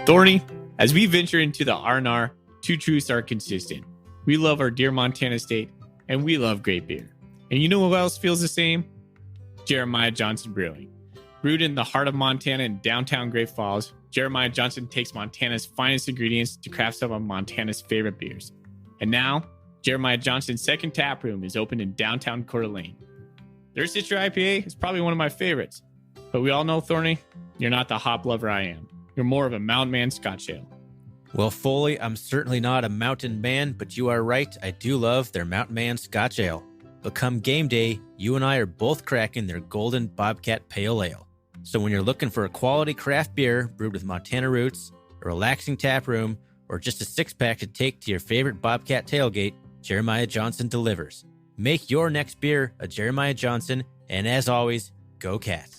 Tourney, as we venture into the R&R, two truths are consistent. We love our dear Montana State, and we love great beer. And you know who else feels the same? Jeremiah Johnson Brewing. Brewed in the heart of Montana in downtown Great Falls, Jeremiah Johnson takes Montana's finest ingredients to craft some of Montana's favorite beers. And now, Jeremiah Johnson's second tap room is open in downtown Coeur d'Alene. Their Citra IPA is probably one of my favorites. But we all know, Thorny, you're not the hop lover I am. You're more of a mountain man Scotch ale. Well, Foley, I'm certainly not a mountain man, but you are right. I do love their Mountain Man Scotch Ale. But come game day, you and I are both cracking their Golden Bobcat Pale Ale. So when you're looking for a quality craft beer brewed with Montana roots, a relaxing tap room, or just a six-pack to take to your favorite Bobcat tailgate, Jeremiah Johnson delivers. Make your next beer a Jeremiah Johnson, and as always, go Cats.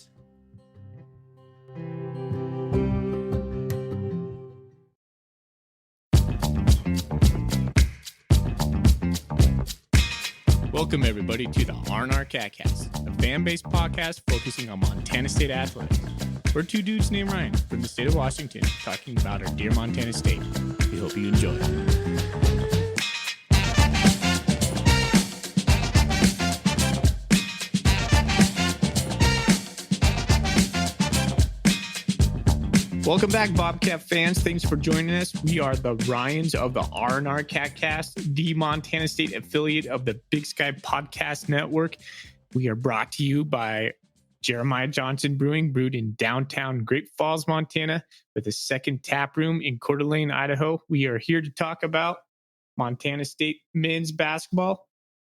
Welcome, everybody, to the R&R Catcast, a fan-based podcast focusing on Montana State athletics. We're two dudes named Ryan from the state of Washington talking about our dear Montana State. We hope you enjoy it. Welcome back, Bobcat fans. Thanks for joining us. We are the Ryans of the R&R Catcast, the Montana State affiliate of the Big Sky Podcast Network. We are brought to you by Jeremiah Johnson Brewing, brewed in downtown Great Falls, Montana, with a second tap room in Coeur d'Alene, Idaho. We are here to talk about Montana State men's basketball,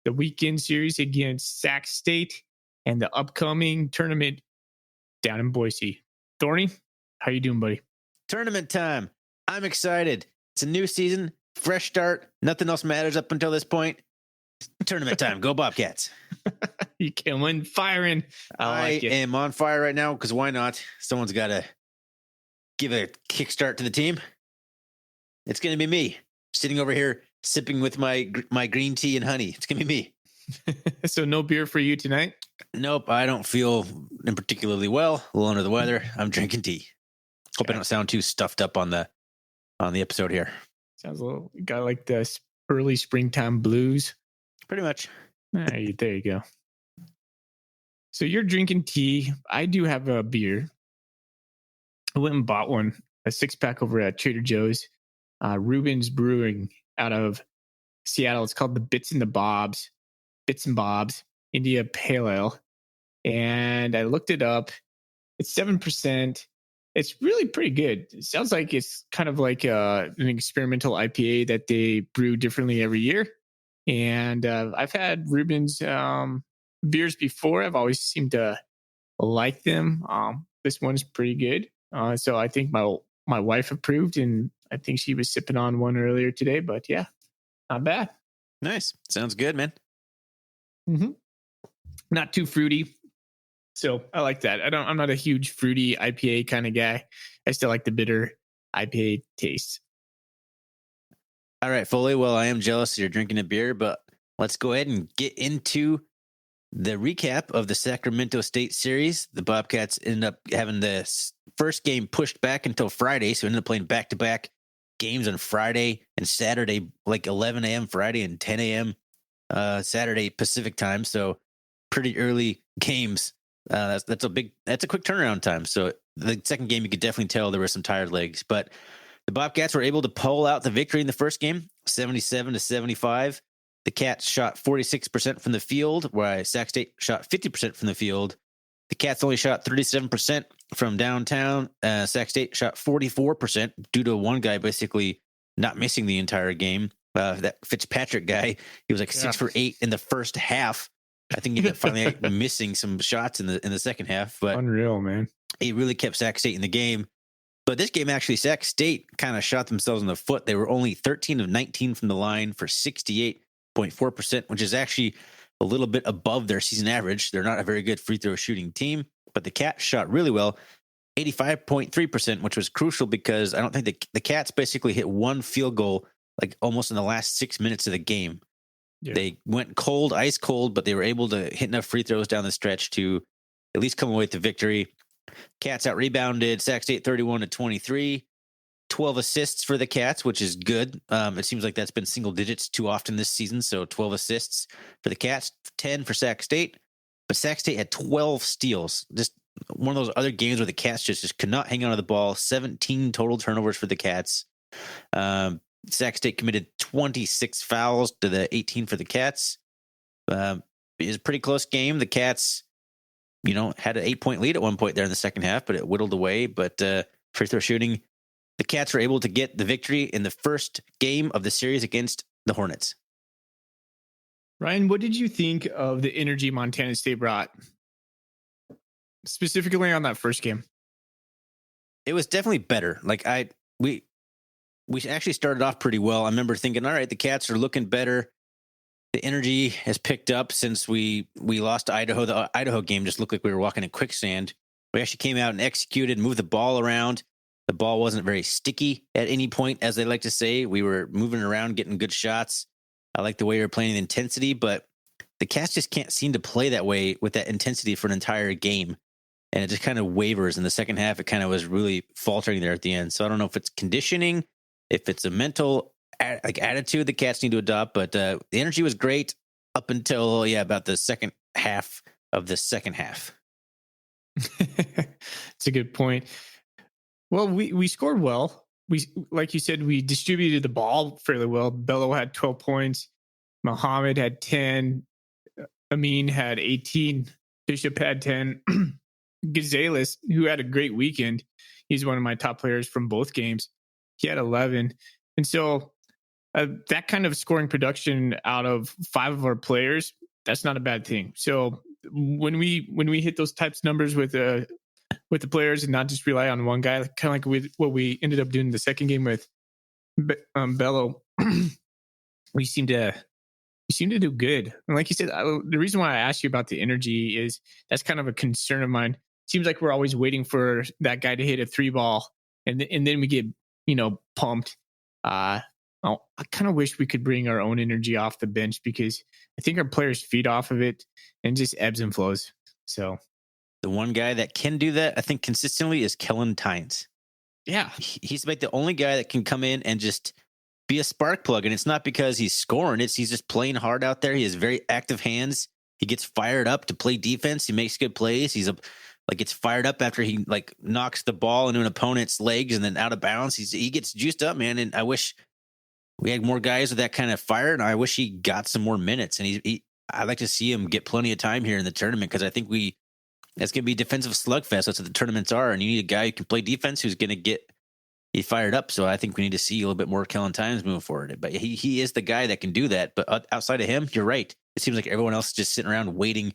the weekend series against Sac State, and the upcoming tournament down in Boise. Thorny, how you doing, buddy? Tournament time. I'm excited. It's a new season, fresh start. Nothing else matters up until this point. Tournament time. Go Bobcats. You killing, firing. I am on fire right now because why not? Someone's got to give a kickstart to the team. It's going to be me sitting over here sipping with my green tea and honey. It's going to be me. So no beer for you tonight? Nope. I don't feel particularly well. A little under the weather. I'm drinking tea. Hope I don't sound too stuffed up on the episode here. Sounds a little got like the early springtime blues. Pretty much. There you go. So you're drinking tea. I do have a beer. I went and bought one, a 6-pack over at Trader Joe's. Reuben's Brewing out of Seattle. It's called the Bits and Bobs India Pale Ale. And I looked it up. It's 7%. It's really pretty good. It sounds like it's kind of like an experimental IPA that they brew differently every year. And I've had Reuben's beers before. I've always seemed to like them. This one's pretty good. So I think my wife approved, and I think she was sipping on one earlier today. But yeah, not bad. Nice. Sounds good, man. Mm-hmm. Not too fruity. So I like that. I'm not a huge fruity IPA kind of guy. I still like the bitter IPA taste. All right, Foley. Well, I am jealous you're drinking a beer, but let's go ahead and get into the recap of the Sacramento State series. The Bobcats ended up having the first game pushed back until Friday, so we ended up playing back-to-back games on Friday and Saturday, like 11 a.m. Friday and 10 a.m. Saturday Pacific time. So pretty early games. That's a quick turnaround time. So the second game, you could definitely tell there were some tired legs, but the Bobcats were able to pull out the victory in the first game, 77-75. The Cats shot 46% from the field, while Sac State shot 50% from the field. The Cats only shot 37% from downtown. Sac State shot 44% due to one guy basically not missing the entire game. That Fitzpatrick guy, he was like 6 for 8 in the first half. I think he finally missing some shots in the second half, but unreal, man. He really kept Sac State in the game. But this game, actually, Sac State kind of shot themselves in the foot. They were only 13 of 19 from the line for 68.4%, which is actually a little bit above their season average. They're not a very good free throw shooting team, but the Cats shot really well, 85.3%, which was crucial because I don't think the Cats basically hit one field goal like almost in the last 6 minutes of the game. Yeah. They went cold, ice cold, but they were able to hit enough free throws down the stretch to at least come away with the victory. Cats out rebounded Sac State 31-23. 12 assists for the Cats, which is good. It seems like that's been single digits too often this season. So 12 assists for the Cats, 10 for Sac State. But Sac State had 12 steals. Just one of those other games where the Cats just could not hang on to the ball. 17 total turnovers for the Cats. Sac State committed 26 fouls to the 18 for the Cats. It was a pretty close game. The Cats, had an 8-point lead at one point there in the second half, but it whittled away. But free throw shooting, the Cats were able to get the victory in the first game of the series against the Hornets. Ryan, what did you think of the energy Montana State brought, specifically on that first game? It was definitely better. We actually started off pretty well. I remember thinking, all right, the Cats are looking better. The energy has picked up since we lost to Idaho. The Idaho game just looked like we were walking in quicksand. We actually came out and executed, moved the ball around. The ball wasn't very sticky at any point, as they like to say. We were moving around, getting good shots. I like the way we were playing the intensity, but the Cats just can't seem to play that way with that intensity for an entire game. And it just kind of wavers in the second half. It kind of was really faltering there at the end. So I don't know if it's conditioning, if it's a mental attitude the Cats need to adopt, but the energy was great up until about the second half of the second half. It's a good point. Well, we scored well. We, like you said, we distributed the ball fairly well. Bello had 12 points. Muhammad had 10. Amin had 18. Bishop had 10. Gonzalez, who had a great weekend, he's one of my top players from both games. He had 11. And so that kind of scoring production out of 5 of our players, that's not a bad thing. So when we hit those types of numbers with the players and not just rely on one guy, kind of like with what we ended up doing the second game with Bello, we seem to do good. And like you said, the reason why I asked you about the energy is that's kind of a concern of mine. Seems like we're always waiting for that guy to hit a 3 ball, and then we get pumped. I kind of wish we could bring our own energy off the bench, because I think our players feed off of it and just ebbs and flows. So the one guy that can do that, I think, consistently is Kellen Tynes. Yeah, he's like the only guy that can come in and just be a spark plug, and it's not because he's scoring; he's just playing hard out there. He has very active hands. He gets fired up to play defense. He makes good plays. He's gets fired up after he knocks the ball into an opponent's legs and then out of bounds. He gets juiced up, man. And I wish we had more guys with that kind of fire, and I wish he got some more minutes. And I'd like to see him get plenty of time here in the tournament, because I think that's going to be defensive slugfest. That's what the tournaments are, and you need a guy who can play defense who's going to get fired up. So I think we need to see a little bit more Kellen Tynes moving forward. But he is the guy that can do that. But outside of him, you're right. It seems like everyone else is just sitting around waiting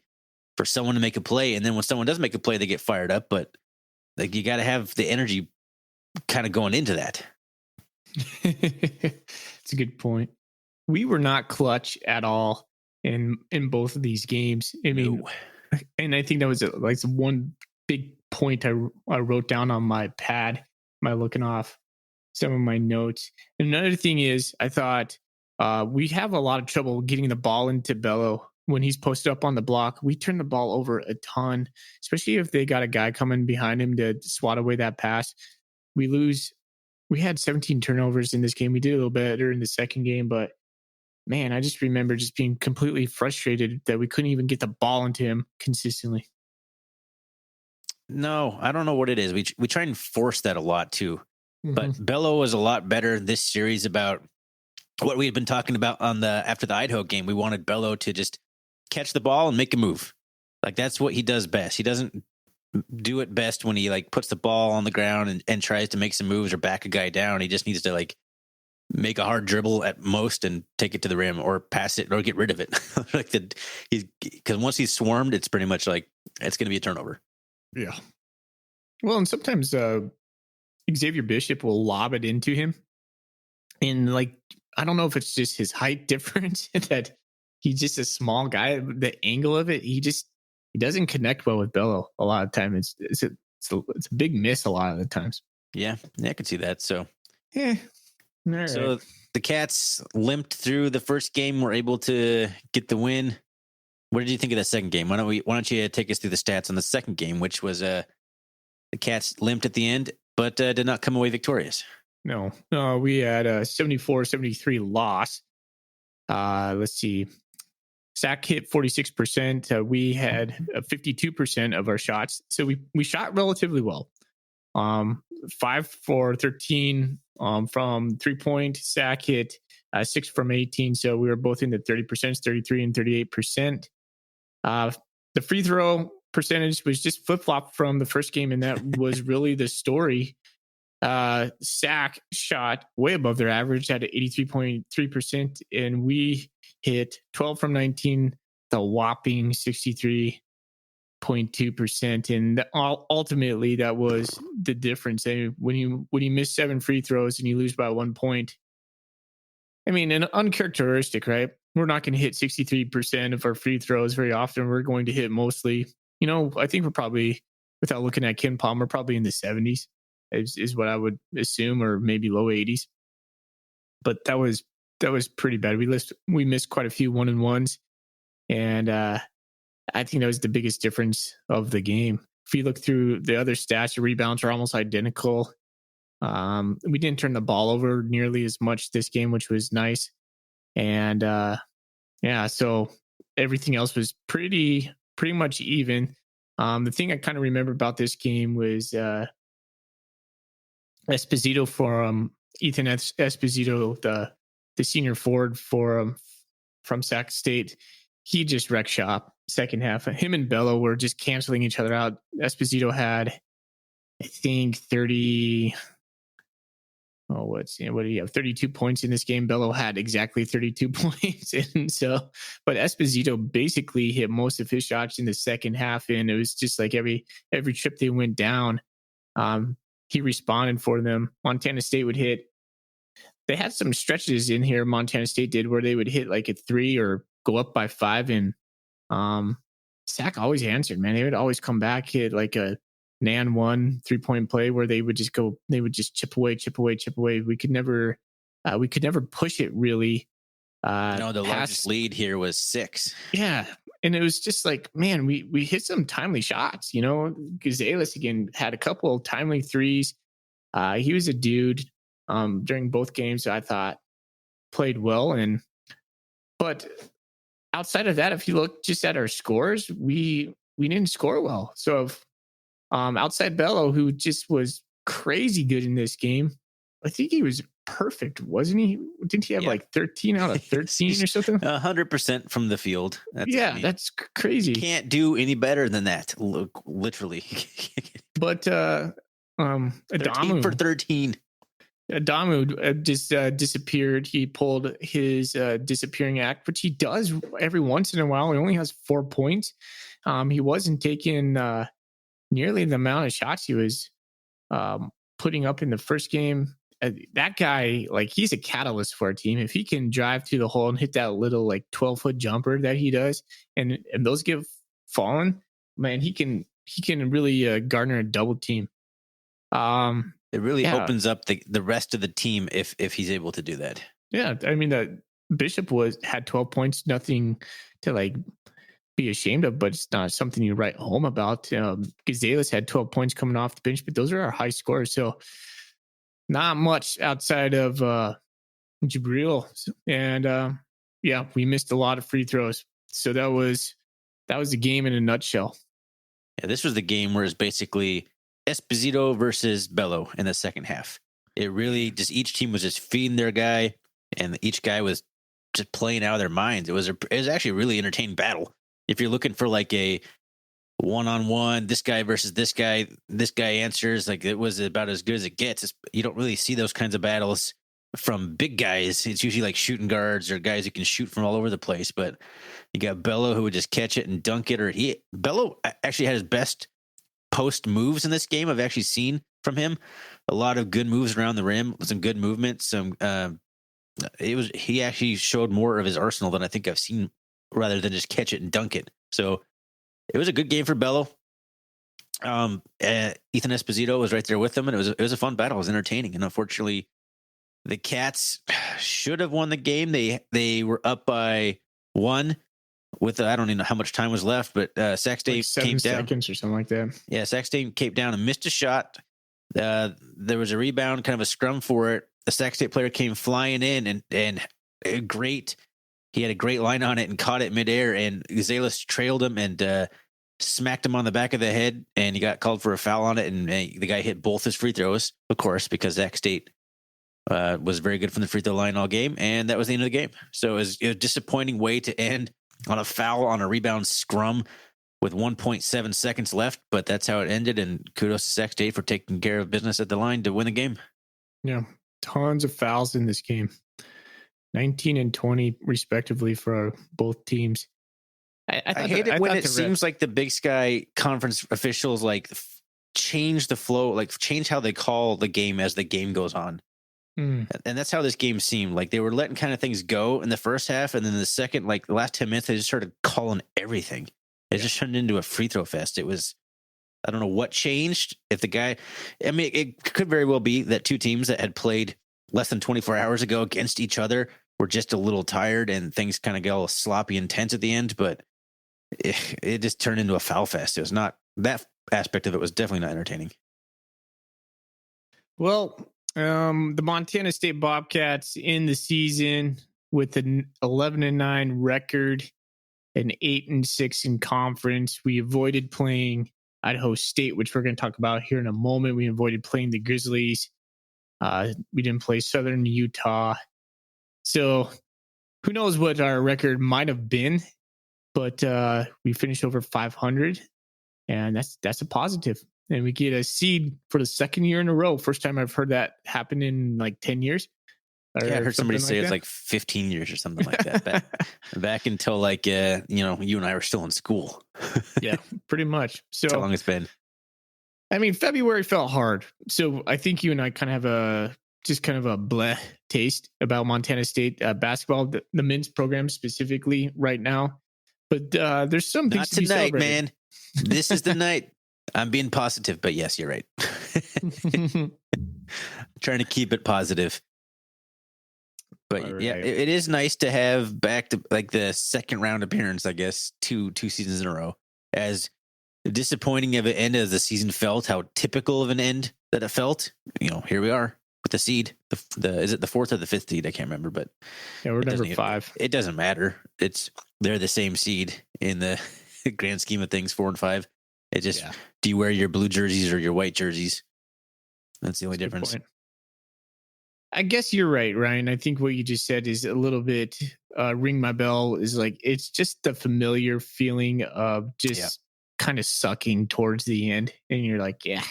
for someone to make a play, and then when someone does make a play, they get fired up. But you got to have the energy kind of going into that. It's a good point. We were not clutch at all in both of these games. I mean, and I think that was like one big point I wrote down on my pad. Am I looking off some of my notes? And another thing is, I thought we have a lot of trouble getting the ball into Bello when he's posted up on the block. We turn the ball over a ton, especially if they got a guy coming behind him to swat away that pass. We lose. We had 17 turnovers in this game. We did a little better in the second game, but man, I just remember just being completely frustrated that we couldn't even get the ball into him consistently. No, I don't know what it is. We try and force that a lot too. Mm-hmm. But Bello was a lot better this series about what we had been talking about after the Idaho game. We wanted Bello to just catch the ball and make a move. Like, that's what he does best. He doesn't do it best when he puts the ball on the ground and tries to make some moves or back a guy down. He just needs to make a hard dribble at most and take it to the rim, or pass it, or get rid of it. Because once he's swarmed, it's pretty much it's going to be a turnover. Yeah. Well, and sometimes Xavier Bishop will lob it into him, and I don't know if it's just his height difference that he's just a small guy. The angle of it, he doesn't connect well with Bello a lot of times. It's a big miss a lot of the times. Yeah, I can see that. So yeah. Right. So the Cats limped through the first game. Were able to get the win. What did you think of that second game? Why don't you take us through the stats on the second game, which was the Cats limped at the end, but did not come away victorious. No, we had a 74-73 loss. Let's see. Sac hit 46%. We had 52% of our shots. So we shot relatively well. 5 for 13 from 3-point. Sac hit 6 from 18. So we were both in the 30%, 33 and 38%. The free throw percentage was just flip-flop from the first game, and that was really the story. Sac shot way above their average at 83.3%, and we hit 12 from 19, the whopping 63.2%. And ultimately, that was the difference. When you miss 7 free throws and you lose by 1 point, I mean, an uncharacteristic, right? We're not going to hit 63% of our free throws very often. We're going to hit mostly, I think we're probably, without looking at Ken Palmer, probably in the 70s. Is what I would assume, or maybe low 80s. But that was pretty bad. We missed quite a few 1-and-1s, and I think that was the biggest difference of the game. If you look through the other stats, your rebounds are almost identical. We didn't turn the ball over nearly as much this game, which was nice. And so everything else was pretty much even. The thing I kind of remember about this game was Esposito Ethan Esposito, the senior forward from Sac State. He just wrecked shop second half. Him and Bello were just canceling each other out. Esposito had, I think, 30. What did he have? 32 points in this game. Bello had exactly 32 points. And so, but Esposito basically hit most of his shots in the second half. And it was just like every trip they went down, he responded for them. Montana State would hit. They had some stretches in here, Montana State did, where they would hit like a 3 or go up by 5. And Sac always answered, man. They would always come back, hit like a Nan 1 3-point play where they would just chip away. We could never push it really. The largest lead here was 6. Yeah. And it was just like, man, we hit some timely shots. Gonzalez again had a couple of timely threes. He was a dude during both games. I thought played well, but outside of that, if you look just at our scores, we didn't score well. So if, outside Bello, who just was crazy good in this game, I think he was perfect, wasn't he? Didn't he have like 13 out of 13 or something? 100% from the field. That's crazy. Can't do any better than that. Look, literally. But 13 for 13. Adamu just disappeared. He pulled his disappearing act, which he does every once in a while. He only has 4 points. He wasn't taking nearly the amount of shots he was putting up in the first game. That guy, like, he's a catalyst for our team. If he can drive through the hole and hit that little like 12-foot jumper that he does, and those get fallen, man, he can really garner a double team. It really opens up the rest of the team if he's able to do that. Yeah, I mean, Bishop had 12 points, nothing to like be ashamed of, but it's not something you write home about. Gonzalez had 12 points coming off the bench, but those are our high scores. So not much outside of Jabril. And we missed a lot of free throws. So that was the game in a nutshell. Yeah, this was the game where it's basically Esposito versus Bello in the second half. It really just, each team was just feeding their guy, and each guy was just playing out of their minds. It was actually a really entertaining battle. If you're looking for like a one-on-one, this guy versus this guy answers, like, it was about as good as it gets. You don't really see those kinds of battles from big guys. It's usually like shooting guards or guys who can shoot from all over the place. But you got Bello who would just catch it and dunk it. Bello actually had his best post moves in this game I've actually seen from him. A lot of good moves around the rim, some good movement. He actually showed more of his arsenal than I think I've seen, rather than just catch it and dunk it. So it was a good game for Bello. Ethan Esposito was right there with them, and it was a fun battle. It was entertaining, and unfortunately, the Cats should have won the game. They were up by 1 with I don't even know how much time was left, but Sac State like 7 came down. seconds or something like that. Yeah, Sac State came down and missed a shot. There was a rebound, kind of a scrum for it. The Sac State player came flying in and he had a great line on it and caught it midair, and Gonzalez trailed him and smacked him on the back of the head, and he got called for a foul on it, and the guy hit both his free throws, of course, because Sac State was very good from the free throw line all game, and that was the end of the game. So it was a disappointing way to end on a foul on a rebound scrum with 1.7 seconds left, but that's how it ended, and kudos to Sac State for taking care of business at the line to win the game. Yeah, tons of fouls in this game. 19 and 20 respectively for both teams. I hate it when it seems like the Big Sky Conference officials like change the flow, like change how they call the game as the game goes on. And that's how this game seemed. Like they were letting kind of things go in the first half, and then the second, like the last 10 minutes, they just started calling everything. It just turned into a free throw fest. It was, I don't know what changed. If the guy, I mean, it could very well be that two teams that had played less than 24 hours ago against each other were just a little tired and things kind of got a little sloppy and tense at the end, but it just turned into a foul fest. It was not, that aspect of it was definitely not entertaining. Well, the Montana State Bobcats in the season with an 11-9 record, an 8-6 in conference. We avoided playing Idaho State, which we're going to talk about here in a moment. We avoided playing the Grizzlies. We didn't play Southern Utah. So who knows what our record might have been, but we finished over 500, and that's a positive. And we get a seed for the second year in a row. First time I've heard that happen in like 10 years. Yeah, I heard somebody say it's like 15 years or something like that. Back until like, you and I were still in school. Yeah, pretty much. So that's how long it's been. I mean, February felt hard. So I think you and I kind of have a bleh taste about Montana State basketball, the men's program specifically right now. But there's some things to be celebrated. Man. This is the night. I'm being positive, but yes, you're right. Trying to keep it positive. But right. Yeah, it is nice to have back to like the second round appearance, I guess, two seasons in a row. As disappointing of an end as the season felt, how typical of an end that it felt. Here we are with the seed. Is it the fourth or the fifth seed? I can't remember, but yeah, we're number 5. It doesn't matter. They're the same seed in the grand scheme of things, 4 and 5. It just, do you wear your blue jerseys or your white jerseys? That's the only difference. I guess you're right, Ryan. I think what you just said is a little bit ring my bell. Is like it's just the familiar feeling of just kind of sucking towards the end, and you're like, yeah,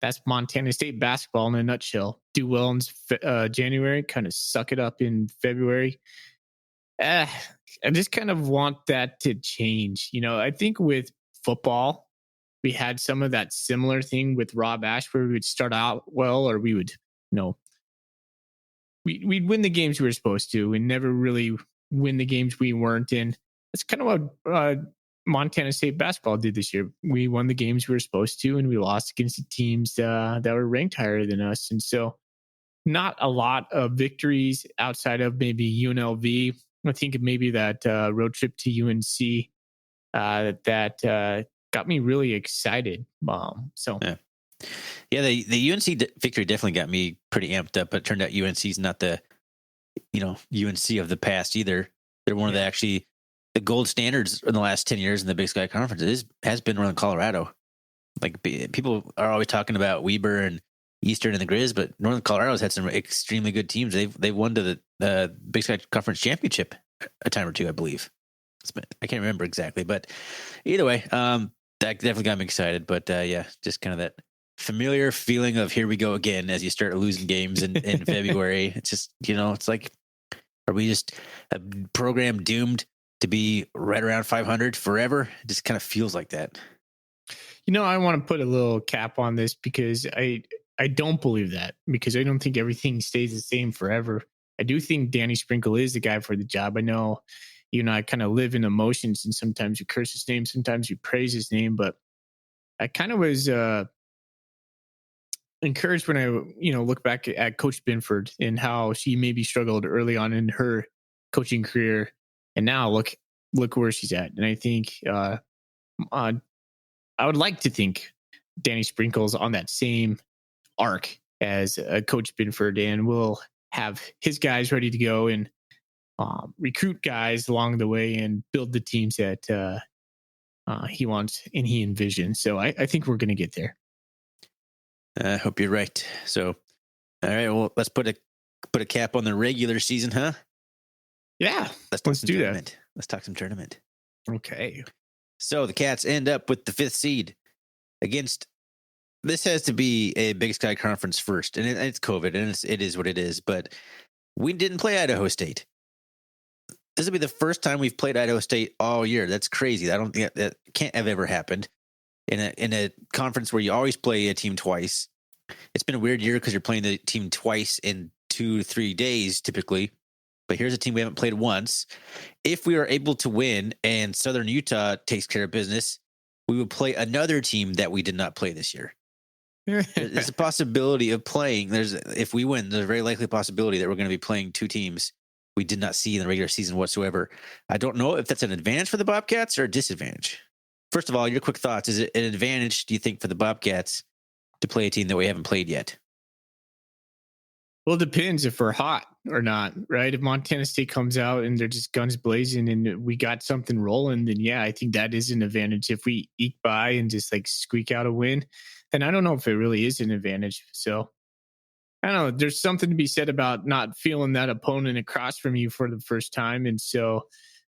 that's Montana State basketball in a nutshell. Do well in January, kind of suck it up in February. I just kind of want that to change. I think with football, we had some of that similar thing with Rob Ash, where we would start out well, or we would, we'd win the games we were supposed to and never really win the games we weren't in. That's kind of what Montana State basketball did this year. We won the games we were supposed to, and we lost against the teams that were ranked higher than us. And so not a lot of victories outside of maybe UNLV. I think maybe that road trip to UNC that got me really excited. Yeah, the UNC victory definitely got me pretty amped up, but it turned out UNC's not the, UNC of the past either. They're one of the gold standards in the last 10 years in the Big Sky Conference has been Northern Colorado. Like people are always talking about Weber and Eastern and the Grizz, but Northern Colorado's had some extremely good teams. They've won to the Big Sky Conference championship a time or two, I believe. I can't remember exactly, but either way, that definitely got me excited. But just kind of that familiar feeling of here we go again as you start losing games in February. It's just, it's like, are we just a program doomed to be right around 500 forever? It just kind of feels like that. I want to put a little cap on this because I don't believe that, because I don't think everything stays the same forever. I do think Danny Sprinkle is the guy for the job. I know I kind of live in emotions, and sometimes you curse his name, sometimes you praise his name, but I kind of was encouraged when I, look back at Coach Binford and how she maybe struggled early on in her coaching career. And now look where she's at. And I think I would like to think Danny Sprinkles on that same arc as Coach Binford, and will have his guys ready to go and recruit guys along the way and build the teams that he wants and he envisions. So I think we're going to get there. I hope you're right. So, all right, well, let's put a cap on the regular season, huh? Yeah, let's do that. Let's talk some tournament. Okay. So the Cats end up with the 5th seed against. This has to be a Big Sky Conference first, and it's COVID, and it is what it is. But we didn't play Idaho State. This will be the first time we've played Idaho State all year. That's crazy. I don't think that can't have ever happened in a conference where you always play a team twice. It's been a weird year because you're playing the team twice in 2 to 3 days typically. But here's a team we haven't played once. If we are able to win and Southern Utah takes care of business, we will play another team that we did not play this year. There's a possibility of playing. If we win, there's a very likely possibility that we're going to be playing 2 teams we did not see in the regular season whatsoever. I don't know if that's an advantage for the Bobcats or a disadvantage. First of all, your quick thoughts. Is it an advantage, do you think, for the Bobcats to play a team that we haven't played yet? Well, it depends if we're hot or not, right? If Montana State comes out and they're just guns blazing and we got something rolling, then yeah, I think that is an advantage. If we eke by and just like squeak out a win, then I don't know if it really is an advantage. So I don't know. There's something to be said about not feeling that opponent across from you for the first time. And so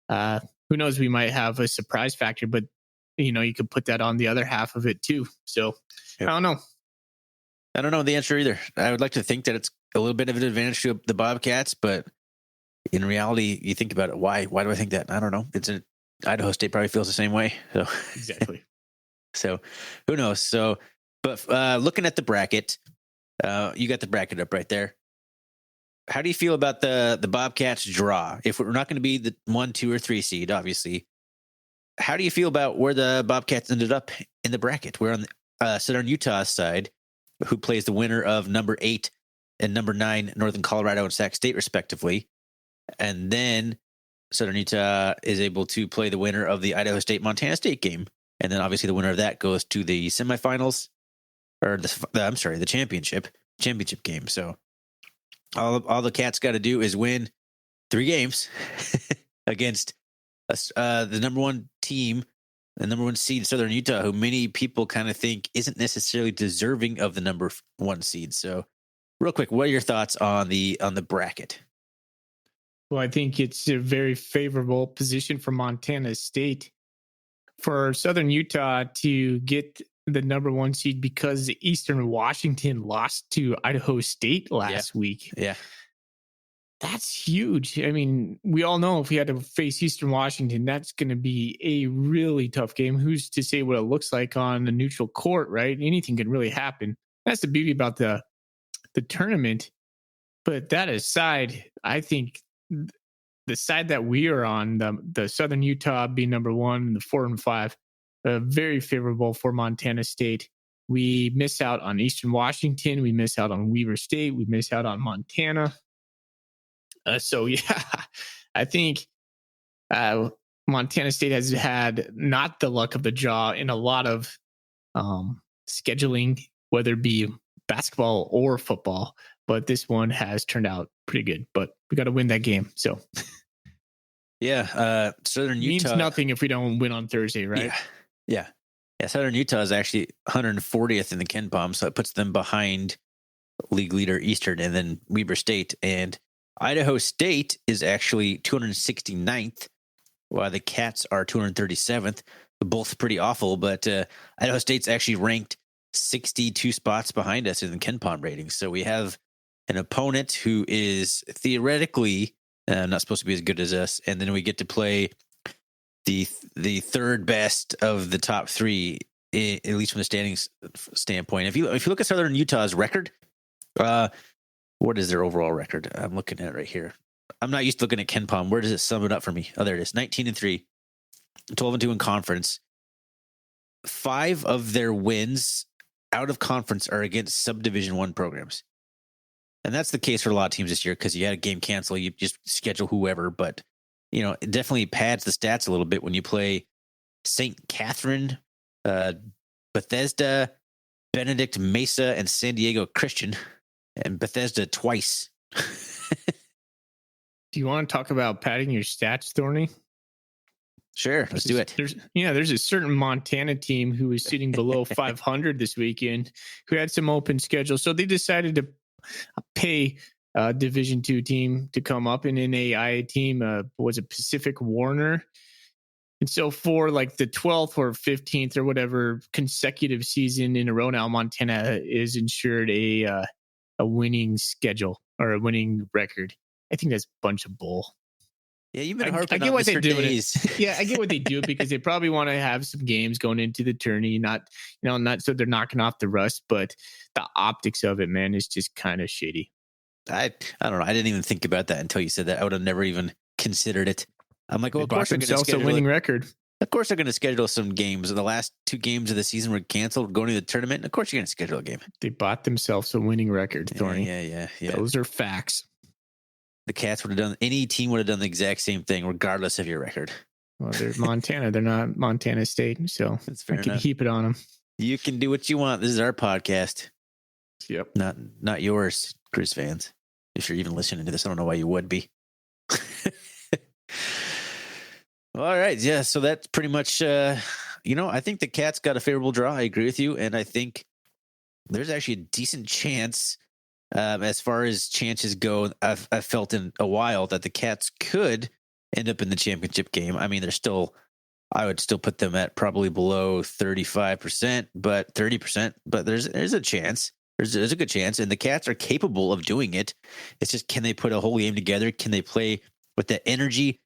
who knows, we might have a surprise factor, but you could put that on the other half of it too. So yep. I don't know. I don't know the answer either. I would like to think that it's a little bit of an advantage to the Bobcats, but in reality, you think about it. Why do I think that? I don't know. Idaho State probably feels the same way. So exactly. So who knows? So, but looking at the bracket, you got the bracket up right there. How do you feel about the Bobcats draw? If we're not going to be the 1, 2, or 3 seed, obviously, how do you feel about where the Bobcats ended up in the bracket? We're on the Southern Utah side, who plays the winner of number 8 and number 9 Northern Colorado and Sac State, respectively. And then Southern Utah is able to play the winner of the Idaho State Montana State game. And then obviously the winner of that goes to the semifinals, or the championship game. So all the Cats got to do is win 3 games against the number 1 team, the number 1 seed, Southern Utah, who many people kind of think isn't necessarily deserving of the number 1 seed. So real quick, what are your thoughts on the bracket? Well, I think it's a very favorable position for Montana State, for Southern Utah to get the number 1 seed, because Eastern Washington lost to Idaho State last week. Yeah. That's huge. I mean, we all know if we had to face Eastern Washington, that's going to be a really tough game. Who's to say what it looks like on a neutral court, right? Anything can really happen. That's the beauty about the tournament. But that aside, I think the side that we are on, the Southern Utah being number 1 and the 4 and 5, very favorable for Montana State. We miss out on Eastern Washington. We miss out on Weber State. We miss out on Montana. So yeah, I think Montana State has had not the luck of the draw in a lot of scheduling, whether it be basketball or football. But this one has turned out pretty good. But we got to win that game. So yeah, Southern Utah means nothing if we don't win on Thursday, right? Yeah. Southern Utah is actually 140th in the Ken Palm, so it puts them behind league leader Eastern and then Weber State. And Idaho State is actually 269th, while the Cats are 237th. Both pretty awful, but Idaho State's actually ranked 62 spots behind us in the Ken Palm ratings. So we have an opponent who is theoretically not supposed to be as good as us, and then we get to play the third best of the top 3, at least from the standings standpoint. If you look at Southern Utah's record, what is their overall record? I'm looking at it right here. I'm not used to looking at Ken Palm. Where does it sum it up for me? Oh, there it is. 19-3, 12-2 in conference. 5 of their wins out of conference are against subdivision 1 programs. And that's the case for a lot of teams this year, because you had a game cancel, you just schedule whoever, but it definitely pads the stats a little bit when you play St. Catherine, Bethesda, Benedict, Mesa, and San Diego Christian, and Bethesda twice. Do you want to talk about padding your stats, Thorny? Sure, let's do it. There's a certain Montana team who was sitting below 500 this weekend, who had some open schedule, so they decided to pay a Division II team to come up, and an AI team was a Pacific Warner. And so for like the 12th or 15th or whatever consecutive season in a row now, Montana is ensured a winning schedule or a winning record. I think that's a bunch of bull. Yeah, you've been harping on this for days. Yeah, I get what they do it because they probably want to have some games going into the tourney, not so they're knocking off the rust, but the optics of it, man, is just kind of shitty. I don't know. I didn't even think about that until you said that. I would have never even considered it. I'm like, well, of course they're going to schedule a winning record. Of course they're going to schedule some games. And the last 2 games of the season were canceled, going to the tournament. And of course you're going to schedule a game. They bought themselves a winning record, Thorny. Yeah. Those are facts. The Cats would have done, any team would have done the exact same thing, regardless of your record. Well, they're Montana. They're not Montana State. So that's fair I can heap it on them. You can do what you want. This is our podcast. Yep. Not yours, Cruise fans. If you're even listening to this, I don't know why you would be. All right. Yeah. So that's pretty much, I think the Cats got a favorable draw. I agree with you. And I think there's actually a decent chance, as far as chances go, I've felt in a while that the Cats could end up in the championship game. I mean, I would still put them at probably below 35%, but 30%, but there's a chance. There's a good chance. And the Cats are capable of doing it. It's just, can they put a whole game together? Can they play with that energy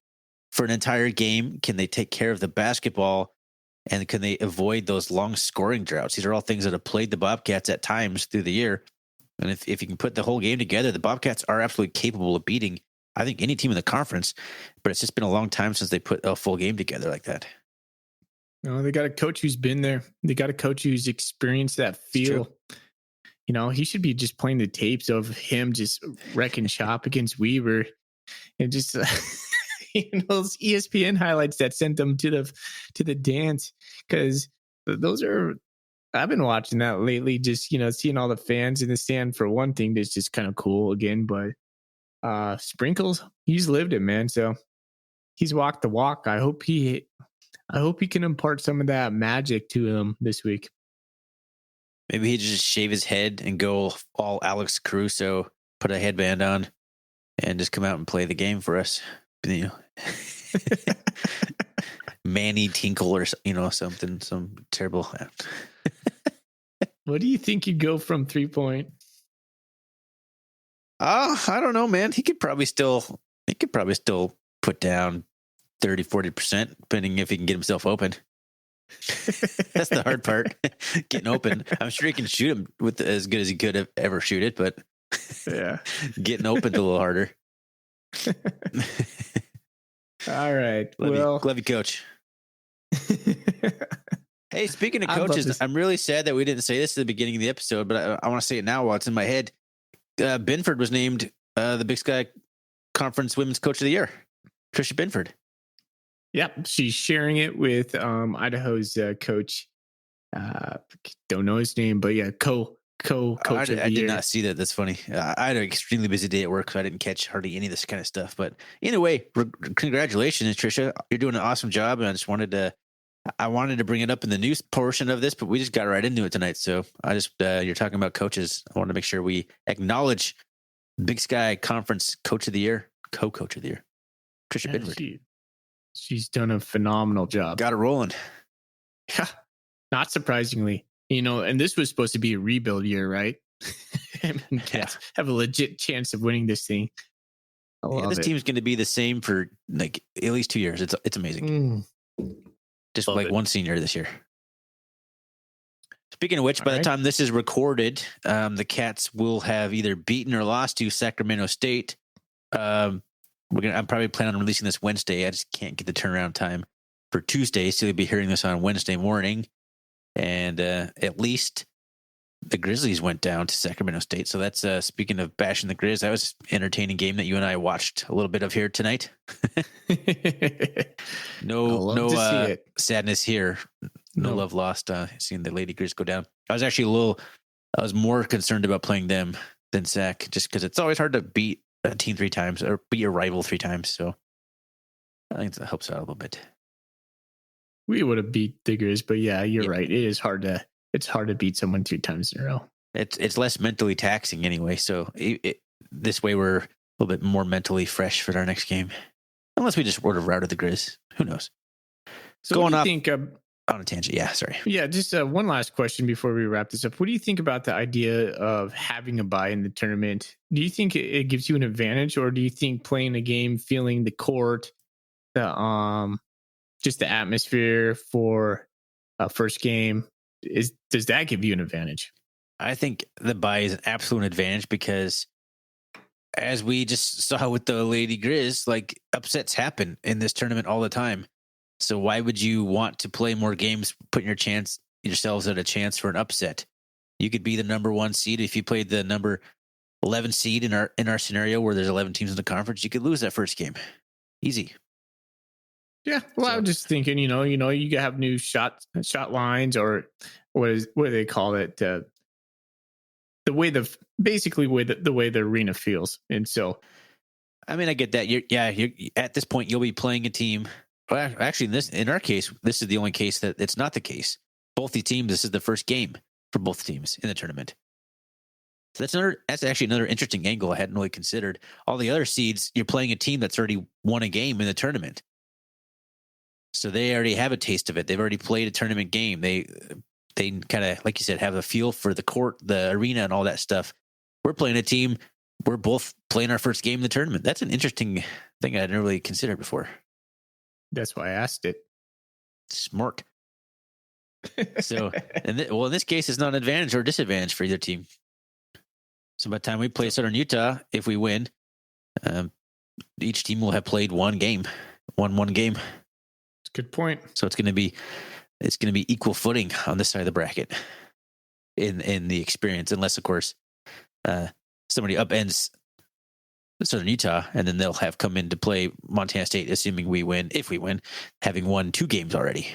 for an entire game? Can they take care of the basketball? And can they avoid those long scoring droughts? These are all things that have plagued the Bobcats at times through the year. And if you can put the whole game together, the Bobcats are absolutely capable of beating, I think, any team in the conference. But it's just been a long time since they put a full game together like that. No, they got a coach who's been there. They got a coach who's experienced that feel. He should be just playing the tapes of him just wrecking shop against Weaver, and just those ESPN highlights that sent them to the dance, because those are. I've been watching that lately. Just seeing all the fans in the stand for one thing, that's just kind of cool again. But Sprinkles, he's lived it, man. So he's walked the walk. I hope he can impart some of that magic to him this week. Maybe he just shave his head and go all Alex Caruso, put a headband on, and just come out and play the game for us. Manny Tinkle or something, some terrible. What do you think you'd go from 3-point? I don't know, man. He could probably still put down 30-40%, depending if he can get himself open. That's the hard part, getting open. I'm sure he can shoot him with as good as he could have ever shoot it, but yeah, getting open's a little harder. All right. Love you, Coach. Hey, speaking of coaches, I'm really sad that we didn't say this at the beginning of the episode, but I want to say it now while it's in my head. Binford was named the Big Sky Conference Women's Coach of the Year. Trisha Binford. Yep, she's sharing it with Idaho's coach. Don't know his name, but yeah, coach of the year. I did not see that. That's funny. I had an extremely busy day at work, so I didn't catch hardly any of this kind of stuff. But anyway, congratulations, Trisha. You're doing an awesome job, and I wanted to bring it up in the news portion of this, but we just got right into it tonight. So you're talking about coaches. I want to make sure we acknowledge Big Sky Conference Coach of the Year, co-coach of the year, Trisha Binford. She's done a phenomenal job. Got it rolling. Yeah, not surprisingly, and this was supposed to be a rebuild year, right? Cats have a legit chance of winning this thing. This team's going to be the same for like at least 2 years. It's amazing. Just love like it. One senior this year. Speaking of which, by the time this is recorded, the Cats will have either beaten or lost to Sacramento State. I'm probably planning on releasing this Wednesday. I just can't get the turnaround time for Tuesday, so you'll be hearing this on Wednesday morning. And at least the Grizzlies went down to Sacramento State. So that's speaking of bashing the Grizz. That was an entertaining game that you and I watched a little bit of here tonight. No sadness here. no love lost. Seeing the Lady Grizz go down. I was more concerned about playing them than Sac, just because it's always hard to beat a team 3 times or beat your rival 3 times. So I think that helps out a little bit. We would have beat the Grizz, but yeah, you're right. It's hard to beat someone 3 times in a row. It's less mentally taxing anyway. So this way we're a little bit more mentally fresh for our next game. Unless we just would have routed the Grizz. Who knows? So what do you think? On a tangent. Yeah, sorry. Yeah, just one last question before we wrap this up. What do you think about the idea of having a bye in the tournament? Do you think it gives you an advantage, or do you think playing a game, feeling the court, just the atmosphere for a first game, does that give you an advantage? I think the bye is an absolute advantage because, as we just saw with the Lady Grizz, like upsets happen in this tournament all the time. So why would you want to play more games, putting yourselves at a chance for an upset? You could be the number 1 seed if you played the number 11 seed in our scenario where there's 11 teams in the conference. You could lose that first game, easy. Yeah, well, I was just thinking, you have new shot lines, or what do they call it? The way the way the arena feels, and so. I mean, I get that. You're at this point you'll be playing a team. Well, actually, in our case, this is the only case that it's not the case. Both these teams, this is the first game for both teams in the tournament. So that's actually another interesting angle I hadn't really considered. All the other seeds, you're playing a team that's already won a game in the tournament. So they already have a taste of it. They've already played a tournament game. They kind of, like you said, have a feel for the court, the arena, and all that stuff. We're playing a team. We're both playing our first game in the tournament. That's an interesting thing I hadn't really considered before. That's why I asked it. Smart. So, in this case, it's not an advantage or disadvantage for either team. So by the time we play Southern Utah, if we win, each team will have played one game. That's a good point. So it's going to be equal footing on this side of the bracket in the experience, unless of course somebody upends Southern Utah, and then they'll have come in to play Montana State, assuming we win, if we win, having won 2 games already.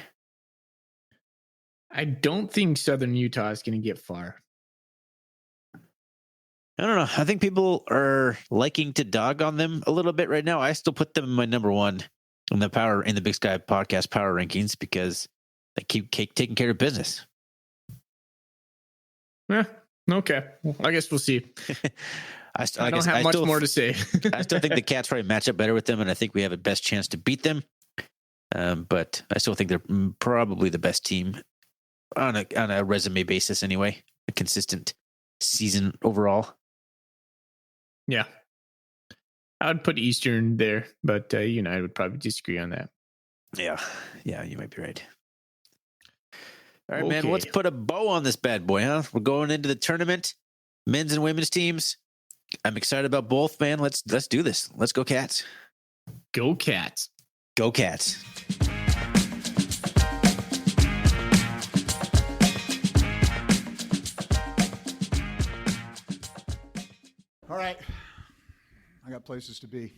I don't think Southern Utah is going to get far. I don't know. I think people are liking to dog on them a little bit right now. I still put them in my number 1 in the Big Sky Podcast power rankings because they keep taking care of business. Yeah. Okay. Well, I guess we'll see. I don't have much more to say. I still think the Cats probably match up better with them, and I think we have a best chance to beat them. But I still think they're probably the best team on a resume basis anyway. A consistent season overall. Yeah. I would put Eastern there, but I would probably disagree on that. Yeah, you might be right. All right, man, let's put a bow on this bad boy, huh? We're going into the tournament, men's and women's teams. I'm excited about both, man. Let's do this. Let's go Cats. Go Cats. Go Cats. All right. I got places to be.